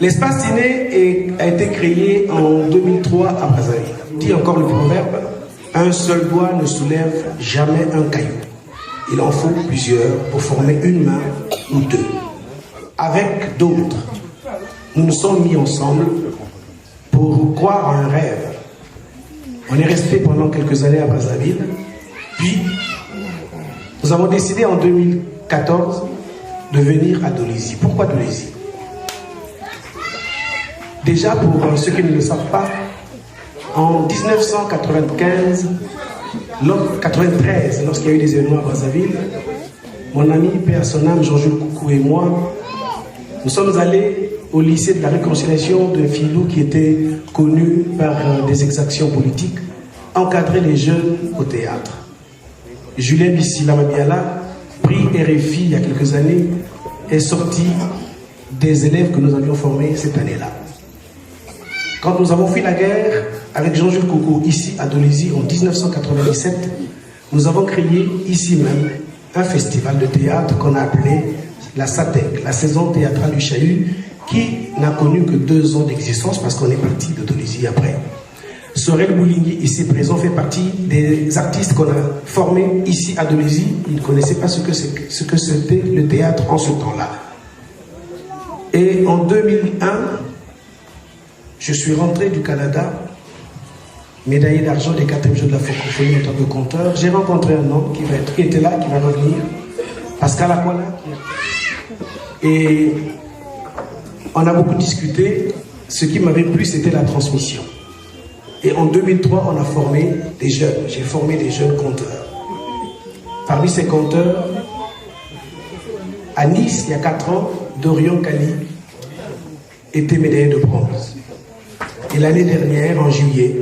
L'espace ciné a été créé en 2003 à Brazzaville. Dit encore le proverbe, un seul doigt ne soulève jamais un caillou. Il en faut plusieurs pour former une main ou deux. Avec d'autres, nous nous sommes mis ensemble pour croire à un rêve. On est resté pendant quelques années à Brazzaville, puis nous avons décidé en 2014 de venir à Dolisie. Pourquoi Dolisie? Déjà, pour ceux qui ne le savent pas, en 1993, lorsqu'il y a eu des événements à Brazzaville, mon ami, paix à son âme, Jean-Jules Coucou et moi, nous sommes allés au lycée de la réconciliation de Filou, qui était connu par des exactions politiques, encadrer les jeunes au théâtre. Julien Bissila Mabiala, prix RFI il y a quelques années, est sorti des élèves que nous avions formés cette année-là. Quand nous avons fait la guerre avec Jean-Jules Coucou ici à Dolisie en 1997, nous avons créé ici même un festival de théâtre qu'on a appelé la SATEC, la saison théâtrale du Chahut, qui n'a connu que 2 ans d'existence parce qu'on est parti de Dolisie après. Sorel Boulingui, ici présent, fait partie des artistes qu'on a formés ici à Dolisie. Il ne connaissait pas ce que c'était le théâtre en ce temps-là. Et en 2001, je suis rentré du Canada, médaillé d'argent des 4e Jeux de la francophonie en tant que conteur. J'ai rencontré un homme qui était là, qui va revenir, Pascal Akwala. Et on a beaucoup discuté. Ce qui m'avait plu, c'était la transmission. Et en 2003, on a formé des jeunes. J'ai formé des jeunes conteurs. Parmi ces conteurs, à Nice, il y a 4 ans, Dorian Kali était médaillé de bronze. Et l'année dernière, en juillet,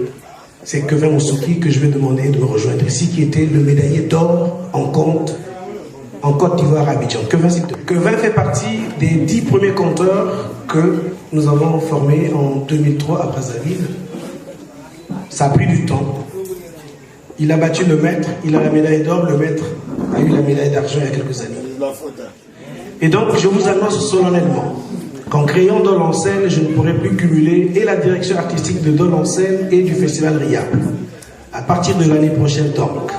c'est Kevin Moussouki que je vais demander de me rejoindre ici, qui était le médaillé d'or en Côte d'Ivoire à Abidjan. Kevin fait partie des 10 premiers conteurs que nous avons formés en 2003 à Brazzaville. Ça a pris du temps. Il a battu le maître, il a la médaille d'or, le maître a eu la médaille d'argent il y a quelques années. Et donc, je vous annonce solennellement qu'en créant Dol en scène, je ne pourrai plus cumuler et la direction artistique de Dol en scène et du festival RIAP. À partir de l'année prochaine, donc,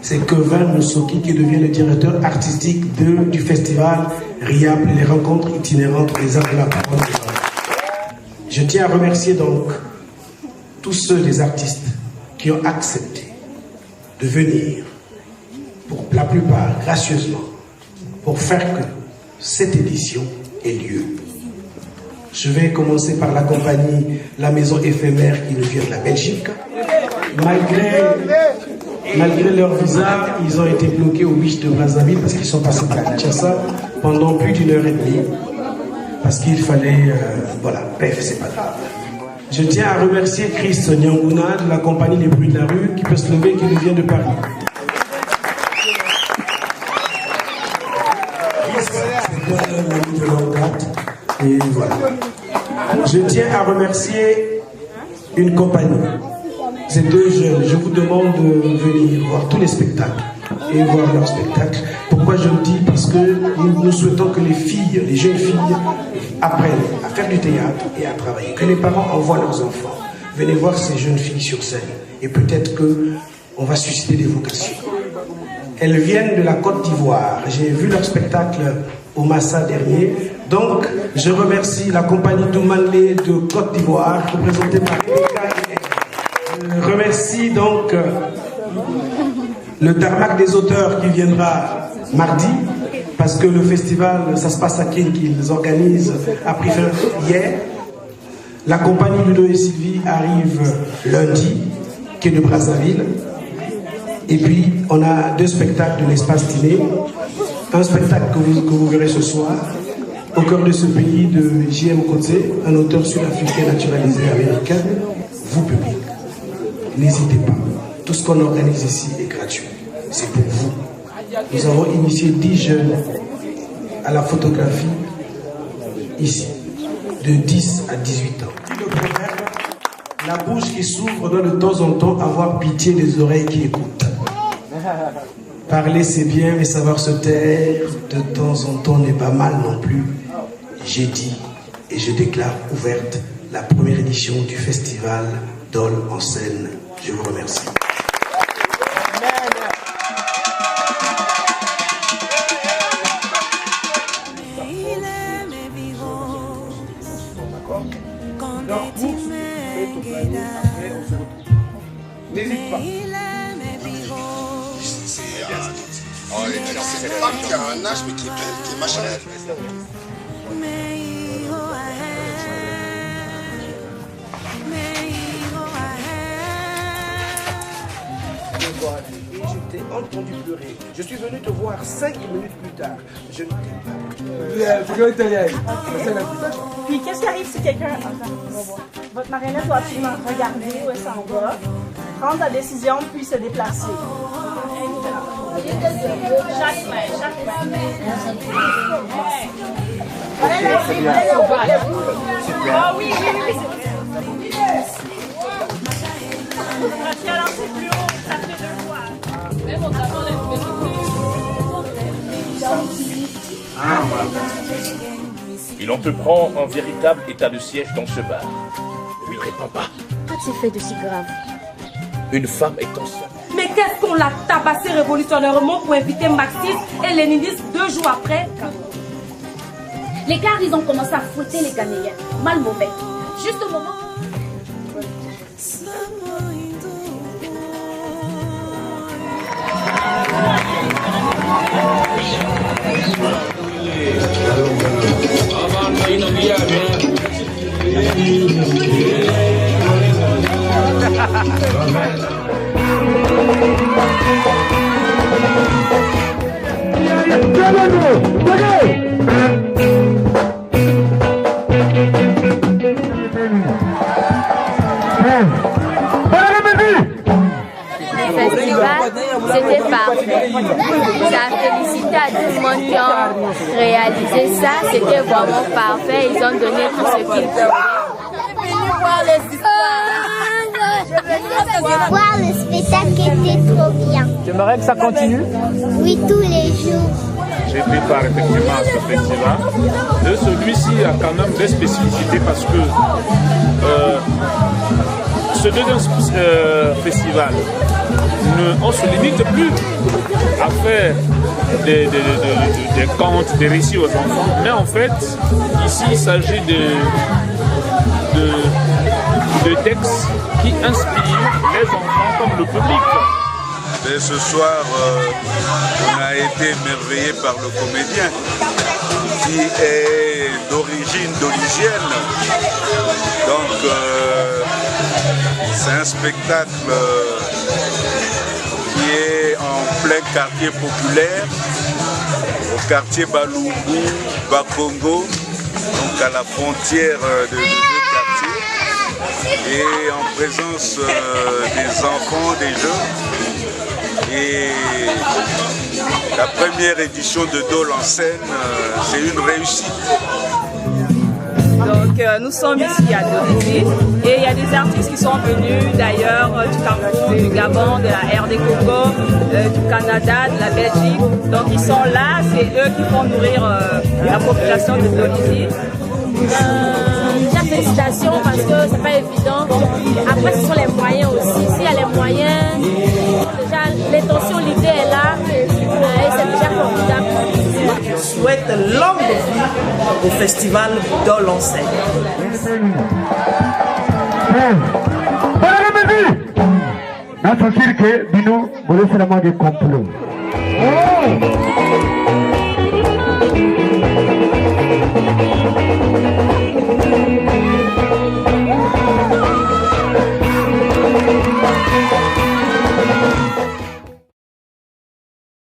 c'est Kevin Moussouki qui devient le directeur artistique du festival RIAP, les rencontres itinérantes des arts de la parole. Je tiens à remercier donc tous ceux des artistes qui ont accepté de venir, pour la plupart gracieusement, pour faire que cette édition ait lieu. Je vais commencer par la compagnie La Maison Éphémère qui nous vient de la Belgique. Malgré leur visa, ils ont été bloqués au beach de Brazzaville parce qu'ils sont passés par Kinshasa pendant plus d'1 heure et demie. Parce qu'il fallait... voilà, bref, c'est pas grave. Je tiens à remercier Chris Nyanguna de la compagnie Les Bruits de la Rue qui peut se lever, qui nous vient de Paris. C'est quoi l'ami de longue date? Et voilà. Je tiens à remercier une compagnie. Ces 2 jeunes, je vous demande de venir voir tous les spectacles et voir leurs spectacles. Pourquoi je le dis? Parce que nous souhaitons que les filles, les jeunes filles, apprennent à faire du théâtre et à travailler. Que les parents envoient leurs enfants. Venez voir ces jeunes filles sur scène. Et peut-être qu'on va susciter des vocations. Elles viennent de la Côte d'Ivoire. J'ai vu leur spectacle au Massa dernier. Donc, je remercie la compagnie Doumanlé de Côte d'Ivoire, représentée par Eka. Je remercie donc le tarmac des auteurs qui viendra mardi, parce que le festival, ça se passe à King, qu'ils organisent, a pris fin hier. La compagnie Ludo et Sylvie arrive lundi, qui est de Brazzaville. Et puis, on a 2 spectacles de l'espace ciné. Un spectacle que vous verrez ce soir, au cœur de ce pays, de J.M. Kotze, un auteur sud-africain naturalisé américain. Vous, public, n'hésitez pas. Tout ce qu'on organise ici est gratuit. C'est pour vous. Nous avons initié 10 jeunes à la photographie ici, de 10 à 18 ans. Le proverbe, la bouche qui s'ouvre doit de temps en temps avoir pitié des oreilles qui écoutent. Parler c'est bien, mais savoir se taire de temps en temps n'est pas mal non plus. J'ai dit et je déclare ouverte la première édition du festival Dol en scène. Je vous remercie. N'hésite pas. C'est une femme qui a un âge mais qui est machin. Et je t'ai entendu pleurer. Je suis venu te voir 5 minutes plus tard. Je ne t'ai pas. Puis qu'est-ce qui arrive si quelqu'un... Attends, on va voir. Votre marionnette doit absolument regarder où elle s'en va, prendre la décision, puis se déplacer. Chaque main. Ah oui, plus haut, ça fait 2 fois. Il entreprend un véritable état de siège dans ce bar. Ne lui réponds pas. Qu'a-t-il fait de si grave? Une femme est enceinte. Mais qu'est-ce qu'on l'a tabassé révolutionnairement pour inviter marxistes et léninistes 2 jours après? Les gars, ils ont commencé à fouetter les Ghanéens. Mal mauvais. Juste au moment. C'était parfait. Ça a félicité à tout le monde qui ont réalisé ça. C'était vraiment parfait. Ils ont donné tout ce qu'ils pouvaient. Voir le spectacle était trop bien. J'aimerais que ça continue. Oui, tous les jours. J'ai pris part effectivement à ce festival. Et celui-ci a quand même des spécificités parce que ce deuxième festival, on ne se limite plus à faire des contes, des récits aux enfants, mais en fait, ici il s'agit de textes qui inspirent les enfants comme le public. Et ce soir, on a été émerveillé par le comédien qui est d'origine doligienne. Donc, c'est un spectacle qui est en plein quartier populaire, au quartier Baloubou, Bakongo, donc à la frontière de deux quartiers, et en présence des enfants, des jeunes. Et la première édition de Dol en scène, c'est une réussite. Donc nous sommes ici à Dolisie et il y a des artistes qui sont venus d'ailleurs du Cameroun, du Gabon, de la RD Congo, du Canada, de la Belgique. Donc ils sont là, c'est eux qui vont nourrir la population de Dolisie. Déjà félicitations parce que c'est pas évident. Après ce sont les moyens aussi. S'il y a les moyens, déjà l'intention, l'idée est là et c'est déjà formidable. Je souhaite longue vie au festival Dol en scène. que Bino, vous laissez la main du complot.